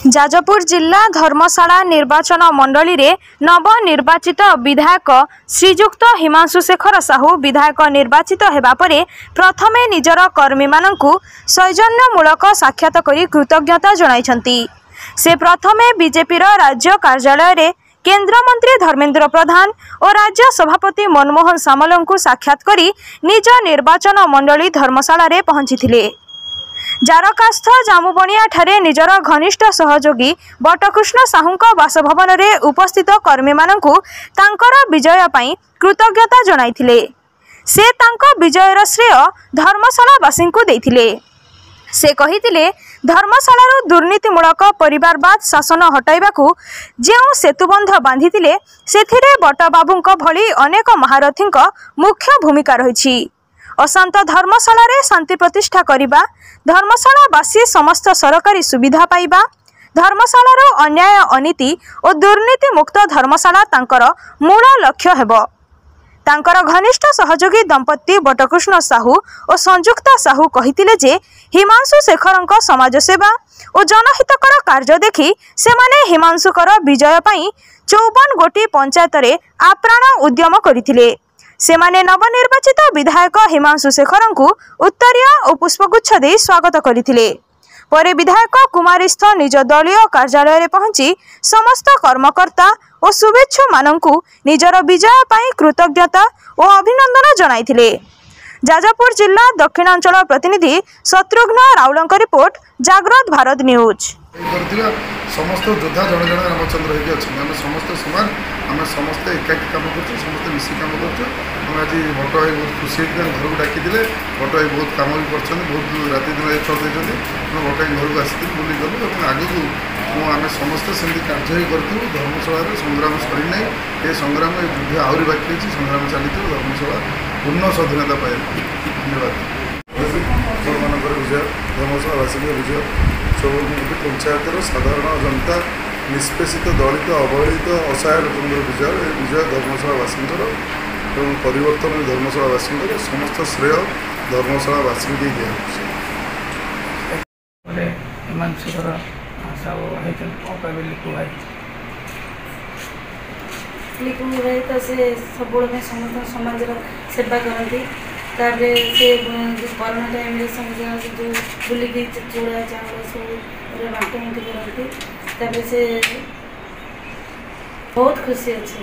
जाजपुर जिला धर्मशाला निर्वाचन मंडली रे नवनिर्वाचित विधायक श्रीजुक्त हिमांशु शेखर साहू विधायक निर्वाचित हेबा परे प्रथमे निजर कर्मी माननकु सौजन्यमूलक साक्षात करी कृतज्ञता जणाइछंती। से प्रथमे बीजेपी राज्य कार्यालय रे केंद्र मंत्री धर्मेंद्र प्रधान और राज्य सभापति मनमोहन सामलंकु साक्षात करी निज निर्वाचन मंडली धर्मशाला रे पहुंचीथिले। जारकास्थ जामुबणिया ठारे निजर घनिष्ठ सहयोगी बटकृष्ण साहूंक बासभवन रे उपस्थित कर्मी माननकु तांकर विजय पई कृतज्ञता जणाइथिले। से तांको विजयर श्रेय धर्मशालावासी को देथिले। से कहिथिले धर्मशालारू दुर्नीतिमूलक परिवारवाद शासन हटाइबाकू जेउ सेतुबंध बांधिथिले सेथिरे बटबाबूंक भली अनेक महारथींक मुख्य भूमिका रहिछि। अशांत धर्मशाला रे शांति प्रतिष्ठा करिबा, धर्मशालावासी समस्त सरकारी सुविधा पाइबा, धर्मशालारू अन्याय अनीति और दुर्नीति मुक्त धर्मशाला तांकर मूल लक्ष्य हेबो। तांकर घनिष्ठ सहयोगी दंपति बटकृष्ण साहू और संयुक्ता साहू कहिथिले जे हिमांशु शेखरंक समाज सेवा और जनहितकर कार्य देखि सेमाने हिमांशुकर विजय पई 54 गोटी पंचायत रे आप्राण उद्यम करिथिले। सेमाने नवनिर्वाचित विधायक हिमांशु शेखरंकु उत्तरीय और पुष्पगुच्छ दे स्वागत करथिले। परे विधायक कुमारीस्थ निज दलीय कार्यालय रे पहुंची समस्त कर्मकर्ता और शुभेच्छु मानंकु निजर विजय पई कृतज्ञता और अभिनंदन जणाइथिले। जाजपुर जिला दक्षिणांचल प्रतिनिधि शत्रुघ्न राउलंक रिपोर्ट, जागृत भारत न्यूज। समस्त योद्धा जन जन रामचंद्र होगी अच्छे आम समस्त समान आम समस्त एकाठी कम कर समस्त मिसिक कम कर आज बट भाई बहुत खुशी होती घर को डाकी बट भाई बहुत कम भी कर बहुत राति दिन एफर्ट देते बट भाई घर को आसी बुली गलु और आगू आम समस्ते सेमती कार्य ही करूँ। धर्मशाला संग्राम सरी ना ये संग्राम युद्ध आहरी बाकी अच्छी संग्राम चली धर्मशाला पूर्ण स्वाधीनता पाए। धन्यवाद। मान विजय धर्मशालावासी विजय चौबंदी पंचायतर साधारण जनता निष्पेषित दलित अवहेलित असहाय लोक विजय विजय धर्मशालावासी परिवर्तन धर्मशालावासी समस्त श्रेय धर्मशालावासी दिया। लिखु भाई तो से सब समस्त समाज सेवा करती तारे से कोरोना टाइम जो बुलिकी चूड़ा चावल सब बांटी करती तारे से बहुत खुशी अच्छे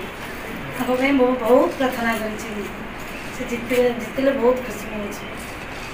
बहुत प्रार्थना कर जितने बहुत खुशी मिले।